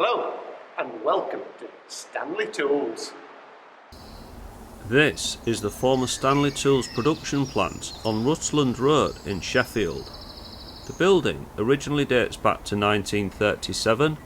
Hello and welcome to Stanley Tools. This is the former Stanley Tools production plant on Rutland Road in Sheffield. The building originally dates back to 1937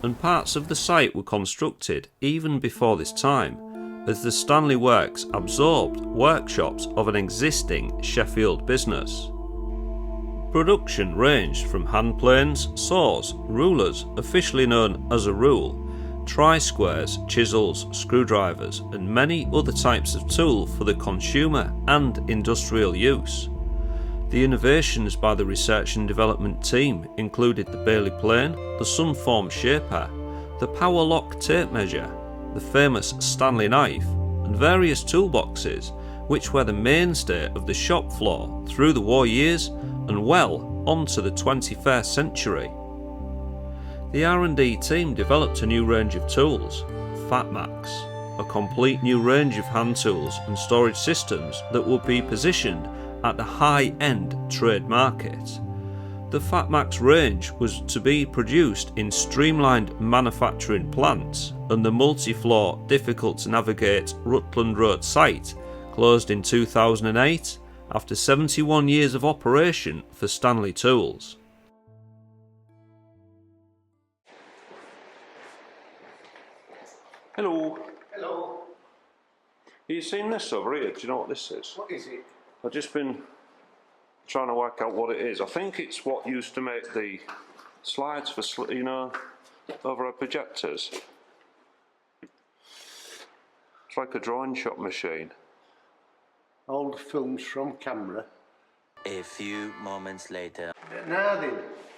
and parts of the site were constructed even before this time as the Stanley Works absorbed workshops of an existing Sheffield Business. Production ranged from hand planes, saws, rulers, officially known as a rule, tri-squares, chisels, screwdrivers and many other types of tool for the consumer and industrial use. The innovations by the research and development team included the Bailey plane, the Surform shaper, the PowerLock tape measure, the famous Stanley Knife and various toolboxes which were the mainstay of the shop floor through the war years and well onto the 21st century. The R&D team developed a new range of tools, FatMax, a complete new range of hand tools and storage systems that would be positioned at the high-end trade market. The FatMax range was to be produced in streamlined manufacturing plants, and the multi-floor, difficult-to-navigate Rutland Road site closed in 2008 after 71 years of operation for Stanley Tools. Hello. Hello. Have you seen this over here? Do you know what this is? What is it? I've just been trying to work out what it is. I think it's what used to make the slides for, overhead projectors. It's like a drawing shop machine. Old films from camera. A few moments later. Now then,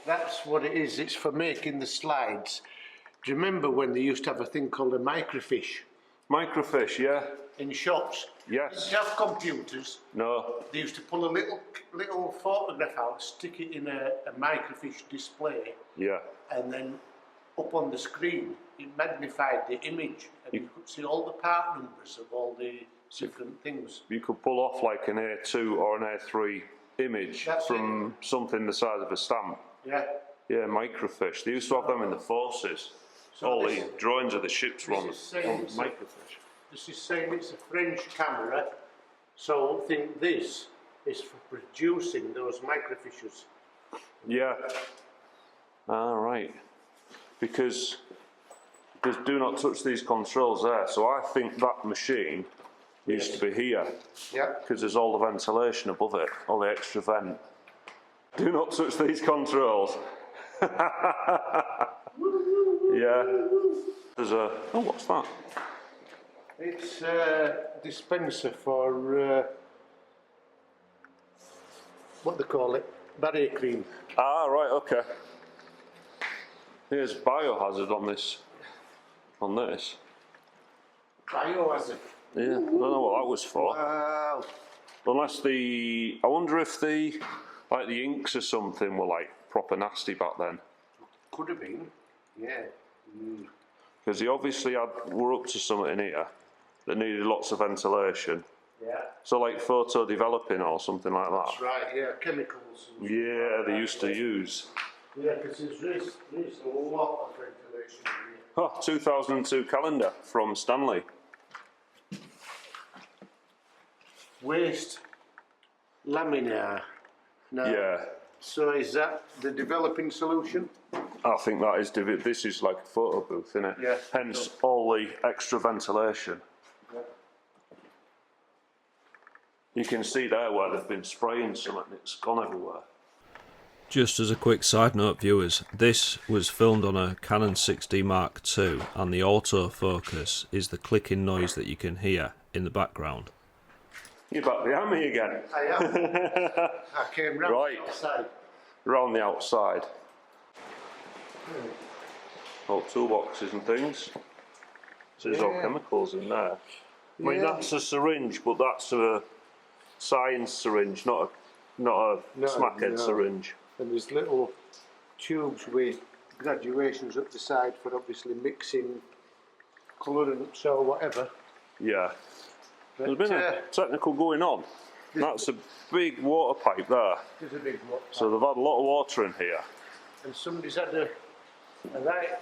that's what it is. It's for making the slides. Do you remember when they used to have a thing called a microfiche? Microfiche, yeah. In shops? Yes. They didn't have computers. No. They used to pull a little photograph out, stick it in a microfiche display. Yeah. And then up on the screen, it magnified the image and you could see all the part numbers of all the different things. You could pull off like an A2 or an A3 image from something the size of a stamp. Yeah. Yeah, microfiche. They used to have them in the forces. So all the drawings of the ships were on microfiche. This This is saying it's a French camera, so I think this is for producing those microfiches. Yeah. Ah, right. Because do not touch these controls there. So I think that machine used to be here. Yeah. Because there's all the ventilation above it, all the extra vent. Do not touch these controls. Yeah. There's a... Oh, what's that? It's a dispenser for, what they call it, barrier cream. Ah, right, okay. Here's biohazard on this. Biohazard. Yeah, I don't know what that was for. Wow. Unless I wonder if the inks or something were like proper nasty back then. Could have been, yeah. Because they obviously were up to something in here that needed lots of ventilation. Yeah. So like photo developing or something like that. That's right, yeah, chemicals. And Yeah, they used to use. Yeah, because there's a lot of ventilation in here. Oh, 2002 calendar from Stanley. Waste laminar. Now, Yeah, so is that the developing solution? I think that is, this is like a photo booth, isn't it? Yeah. Hence all the extra ventilation. Yeah. You can see there where they've been spraying something, it's gone everywhere. Just as a quick side note, viewers, this was filmed on a Canon 6D Mark II and the autofocus is the clicking noise that you can hear in the background. You're back behind me again. I am. I came round Right. outside. Round the outside. All toolboxes and things. So there's all chemicals in there. I mean, that's a syringe, but that's a science syringe, not a smackhead syringe. And there's little tubes with graduations up the side for obviously mixing colourants or whatever. Yeah. But, There's been a technical going on. That's a big water pipe there. There's a big one. So they've had a lot of water in here. And somebody's had a right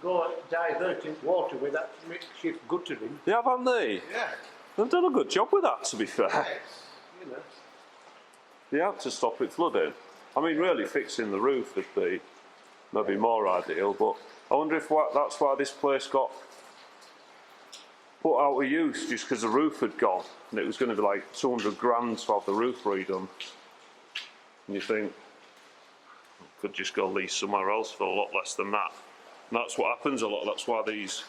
go diverting water with that makeshift guttering. They have, haven't they? Yeah. They've done a good job with that, to be fair. Yes, you know. They have to stop it flooding. I mean, really fixing the roof would be maybe more ideal, but I wonder if that's why this place got put out of use, just because the roof had gone, and it was going to be like 200 grand to have the roof redone. And you think, could just go lease somewhere else for a lot less than that. And that's what happens a lot. That's why these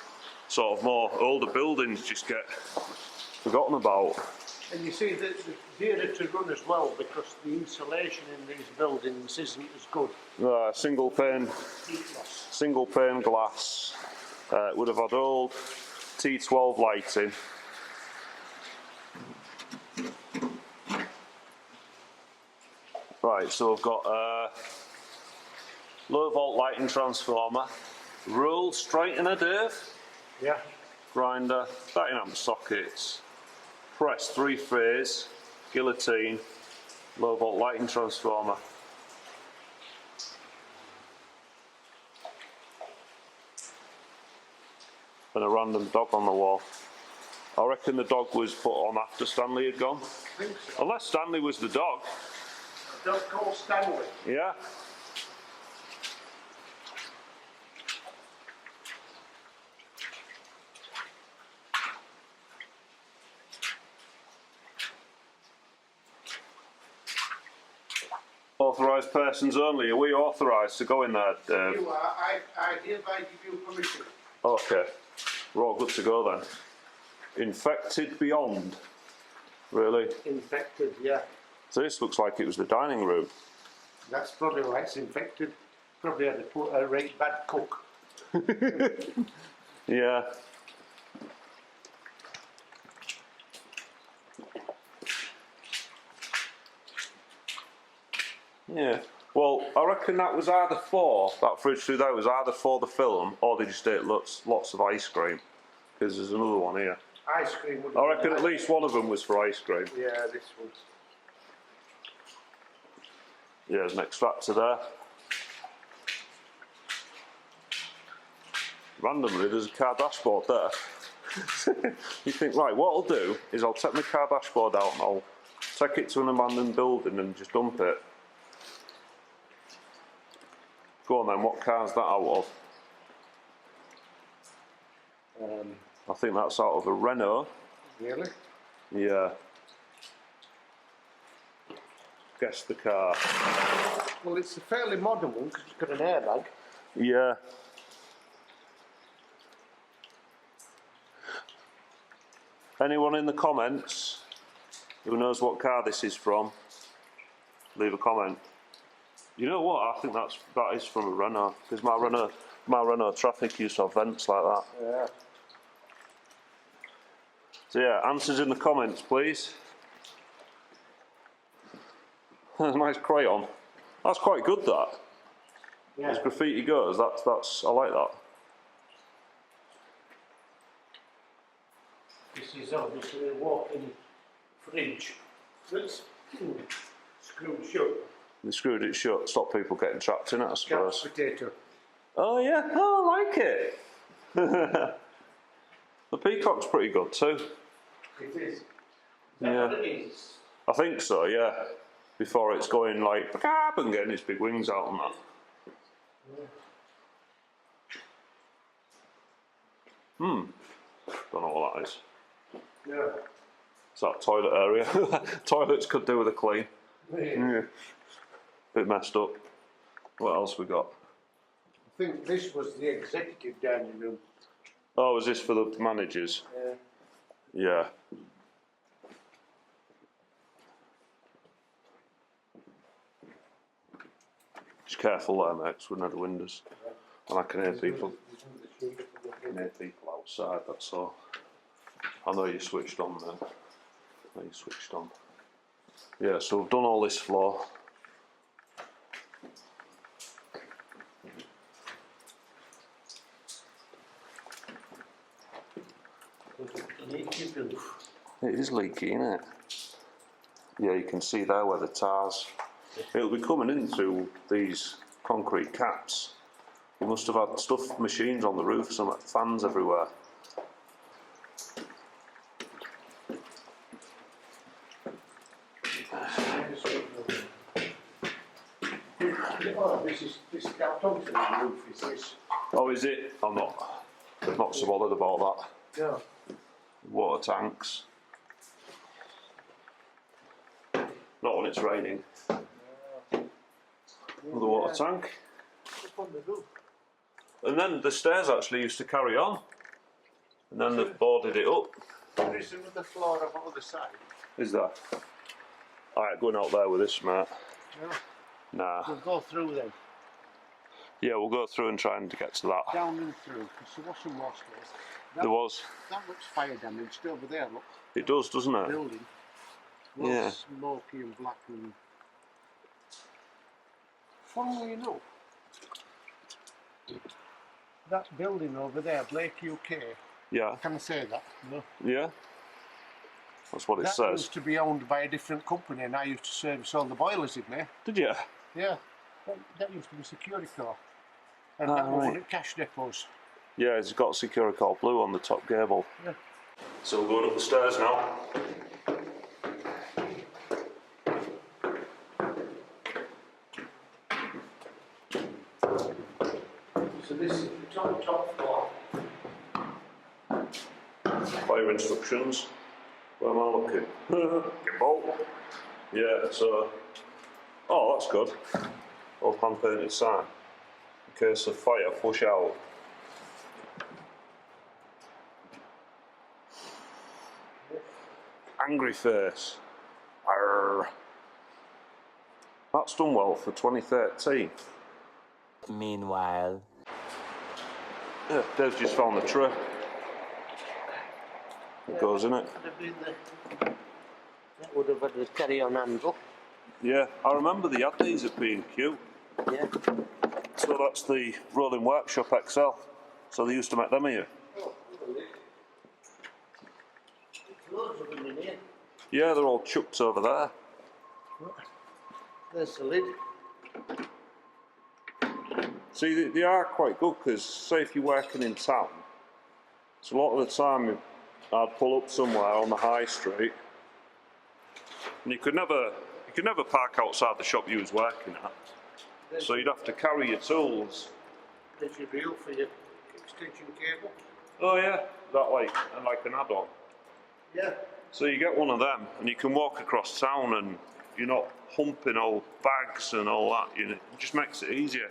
sort of more older buildings just get forgotten about. And you see, they're dearer to run as well because the insulation in these buildings isn't as good. Single pane glass. It would have had old T12 lighting. Right, so I've got low volt lighting transformer, roll straightener, Dave, Yeah. grinder, 30 amp sockets, press 3-phase, guillotine, low volt lighting transformer. And a random dog on the wall. I reckon the dog was put on after Stanley had gone. I think so. Unless Stanley was the dog. A dog called Stanley. Yeah. Authorised persons only. Are we authorised to go in there, Dave? You are. I hereby give you permission. Okay. We're all good to go then. Infected beyond. Really? Infected, yeah. So this looks like it was the dining room. That's probably why it's infected. Probably had a right bad cook. Yeah. Yeah. Well, I reckon that was either for, that fridge through there was either for the film or they just ate lots of ice cream. Because there's another one here. Ice cream would I reckon at least one of them was for ice cream. Yeah, this one. Yeah, there's an extractor there. Randomly, there's a car dashboard there. You think, right, what I'll do is I'll take my car dashboard out and I'll take it to an abandoned building and just dump it. Go on then, what car's that out of? I think that's out of a Renault. Really? Yeah. Guess the car. Well, it's a fairly modern one because it's got an airbag. Yeah. Anyone in the comments who knows what car this is from, leave a comment. You know what? I think that is from a Renault because my Renault Traffic used to have vents like that. Yeah. So yeah, answers in the comments, please. Nice crayon. That's quite good. That. Yeah. As graffiti goes, that's I like that. This is obviously a walk-in fridge that's screwed shut. They screwed it shut, stop people getting trapped in it, I Couch suppose. potato. Oh yeah, oh I like it. The peacock's pretty good too. It is. Is that Yeah. what it is? I think so, yeah. Before it's going like and getting its big wings out and that. Don't know what that is. Yeah. It's that toilet area. Toilets could do with a clean. Yeah. Bit messed up. What else we got? I think this was the executive dining room. Oh, is this for the managers? Yeah. Yeah. Just careful there, mate, 'cause we don't have the windows. And I can hear people. I can hear people outside, that's all. I know you switched on then. I know you switched on. Yeah, so we've done all this floor. It is leaky, isn't it? Yeah, you can see there where the tars. It'll be coming in through these concrete caps We must have had stuff, machines on the roof, some fans everywhere. Oh, this out onto the roof, is this? Oh, is it? I'm not so bothered about that. Yeah. Water tanks. Not when it's raining. Another water tank. Up on the roof. And then the stairs actually used to carry on. And then they've boarded it up. There is another floor on the other side. Is there? Alright, going out there with this, mate. Yeah. Nah. We'll go through then. Yeah, we'll go through and try and get to that. Down and through, because there was some more stairs. There was. That looks fire damaged over there, look. It does, doesn't it? Building. Yeah. Looks smoky and black and... Funnily enough, that building over there, Blake UK, Yeah. can I say that? No. Yeah. That's what it That says. used to be owned by a different company, and I used to service all the boilers in there. Did you? Yeah. That used to be Securicore. And that was one at cash depots. Yeah, it's got Securicore blue on the top gable. Yeah. So we're going up the stairs now. So this is the top floor. Fire instructions. Where am I looking? Gimbal. Yeah, so... Oh, that's good. Old hand painted sign. In case of fire, flush out. Angry face. Arr. That's done well for 2013. Meanwhile, Yeah, Dave's just found the tray. It goes in it. That would have had the carry-on handle. Yeah, I remember they had these at B&Q. Yeah. So that's the Rolling Workshop XL. So they used to make them here. Oh, loads of them in here. Yeah, they're all chucked over there. There's the lid. See, they are quite good because, say, if you're working in town, so a lot of the time I'd pull up somewhere on the high street, and you could never park outside the shop you was working at. So you'd have to carry your tools. There's your reel for your extension cable. Oh yeah, that like an add-on. Yeah. So you get one of them, and you can walk across town, and you're not humping old bags and all that. You know, it just makes it easier.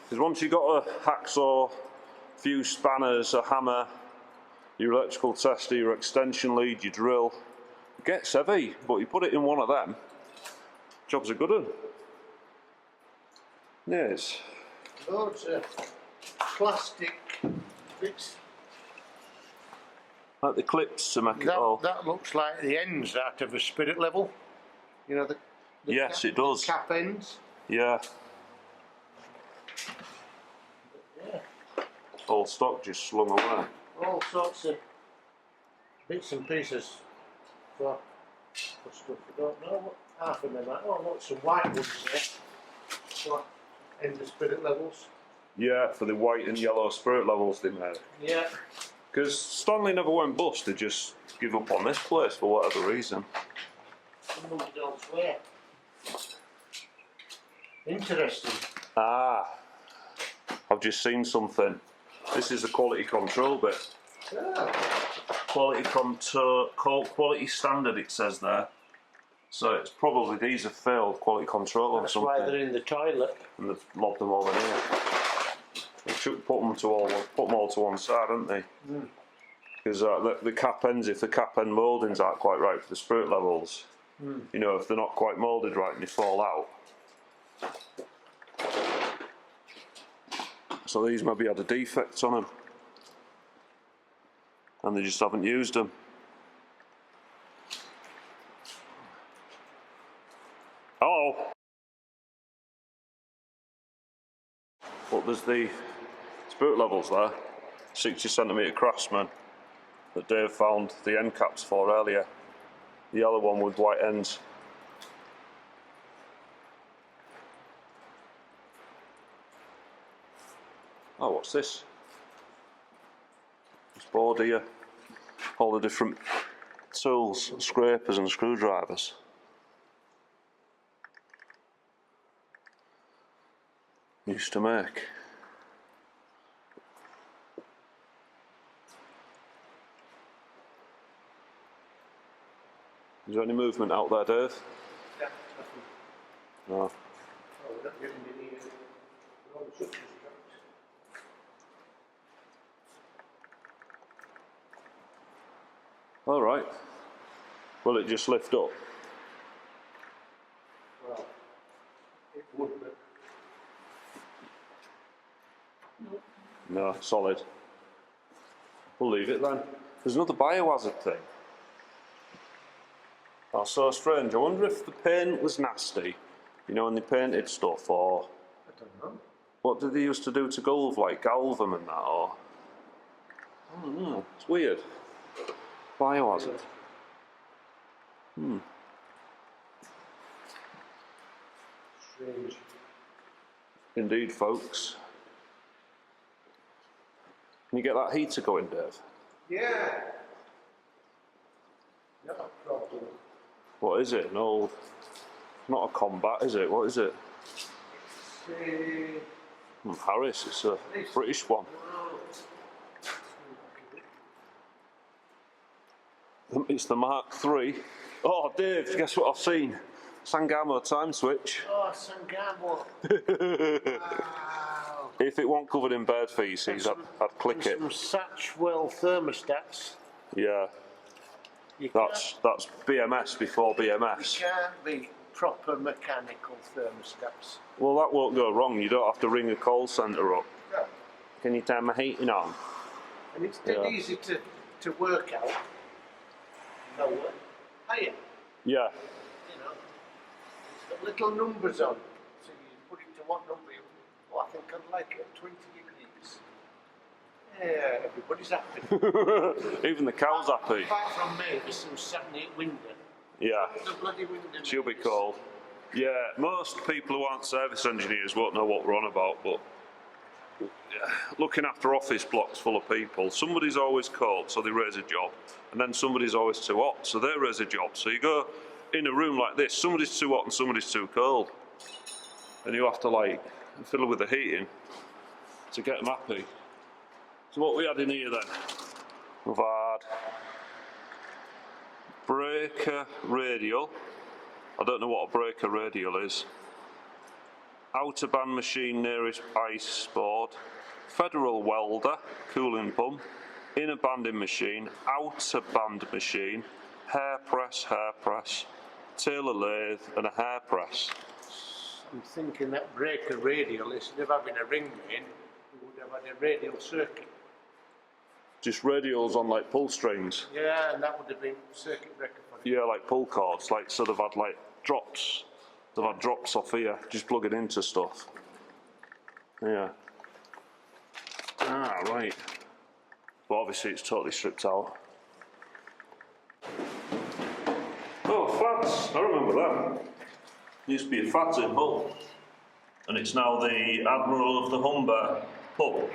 Because once you've got a hacksaw, a few spanners, a hammer, your electrical tester, your extension lead, your drill, it gets heavy, but you put it in one of them, job's a good one. Yes. Loads of plastic bits. Like the clips to make it all. That looks like the ends out of a spirit level. You know, the Yes, cap, it does. Cap ends. Yeah. Yeah. All stock just slung away. All sorts of bits and pieces for stuff I don't know what half of them are. Oh, look, some white ones there. For end of spirit levels. Yeah, for the white and yellow spirit levels they made. Yeah. Because Stanley never went bust, they just give up on this place for whatever reason. Some moved elsewhere. Interesting. Ah, I've just seen something. This is the quality control bit. Yeah. Quality standard it says there. So it's probably these have failed quality control or That's something. why they're in the toilet. And they've lobbed them over here. They should put them all to one side, haven't they? Because the cap ends, if the cap end mouldings aren't quite right for the spirit levels, you know, if they're not quite moulded right and they fall out. So these maybe had a defect on them, and they just haven't used them. Hello. But there's the spirit levels there, 60cm Craftsman, that Dave found the end caps for earlier. The yellow one with white ends. Oh, what's this? This board here. All the different tools, scrapers and screwdrivers. Used to make. Is there any movement out there, Dave? Yeah, No. oh, we're not getting any, all the switches dropped. All right. Will it just lift up? Well, it would, but No, solid. We'll leave it then. There's another biohazard thing. That's so strange. I wonder if the paint was nasty, you know, when they painted stuff, or I don't know. what did they used to do to Gulf, like galv them and that, or I don't know. It's weird. Biohazard. Strange. Indeed, folks. Can you get that heater going, Dave? Yeah. Not a problem. What is it? An old... Not a combat, is it? What is it? It's, Harris, it's a British one. It's the Mark III. Oh, Dave, guess what I've seen? Sangamo time switch. oh, Sangamo. Wow. If it wasn't covered in bird feces, I'd click it. Some Satchwell thermostats. Yeah, You that's BMS before BMS. can't be proper mechanical thermostats. Well, that won't go wrong. You don't have to ring a call centre up. No. Can you turn my heating on? And it's dead Yeah. easy to work out. No way. Hiya. Yeah. You know, it's got little numbers on. So you put it to what number you, oh, I think I'd like it at 20 degrees. Yeah, everybody's happy. Even the cow's happy. Apart from me, there's some 7-8 window. Yeah. The bloody window. She'll be cold. Yeah, most people who aren't service engineers won't know what we're on about, but looking after office blocks full of people, somebody's always cold, so they raise a job, and then somebody's always too hot, so they raise a job. So you go in a room like this, somebody's too hot and somebody's too cold, and you have to like fiddle with the heating to get them happy. So what we had in here then? We've had breaker radial. I don't know what a breaker radial is. Outer band machine nearest ice board. Federal welder, cooling pump. Inner banding machine. Outer band machine. Hair press. Tailor lathe and a hair press. I'm thinking that breaker radial, instead of having a ring main, we would have had a radial circuit. Just radials on like pull strings. Yeah, and that would have been circuit breaker for it. Yeah, like pull cords. Like so they've had like drops. They've had drops off here, just plug it into stuff. Yeah. Ah, right. But obviously it's totally stripped out. Oh, Fads. I remember that. Used to be a Fads in Hull. And it's now the Admiral of the Humber pub.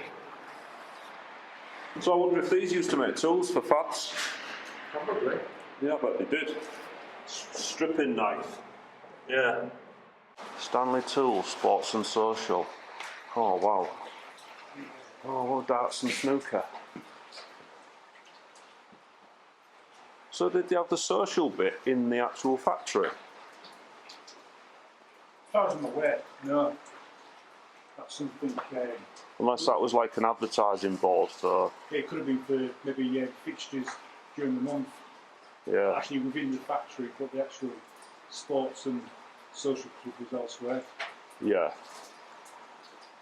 So I wonder if these used to make tools for Fads. Probably. Yeah, I bet they did. Stripping knife. Yeah. Stanley Tools, Sports and Social. Oh, wow. Oh, well, darts and snooker. So did they have the social bit in the actual factory? As far as I'm aware, no. That's something, Unless that was like an advertising board for... it could have been for maybe fixtures during the month. Yeah. Actually within the factory, but the actual sports and social club was elsewhere. Yeah.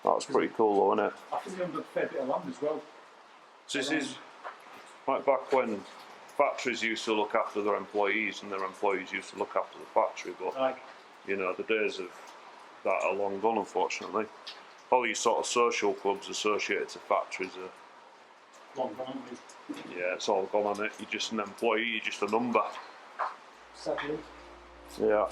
That's pretty cool though, isn't it? I think they owned a fair bit of land as well. So this is like back when factories used to look after their employees and their employees used to look after the factory, but Like, you know, the days of that are long gone, unfortunately. All these sort of social clubs associated to factories are, long gone, yeah, it's all gone on it. You're just an employee, you're just a number. sadly. Yeah.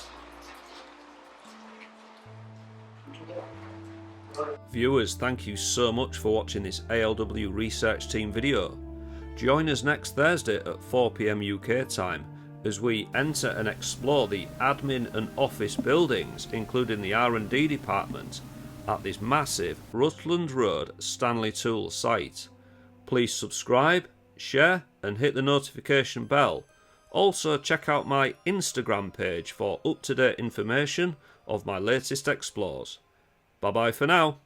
Viewers, thank you so much for watching this ALW Research Team video. Join us next Thursday at 4 PM UK time as we enter and explore the admin and office buildings, including the R&D department, at this massive Rutland Road Stanley Tools site. Please subscribe, share and hit the notification bell. Also check out my Instagram page for up-to-date information of my latest explores. Bye bye for now.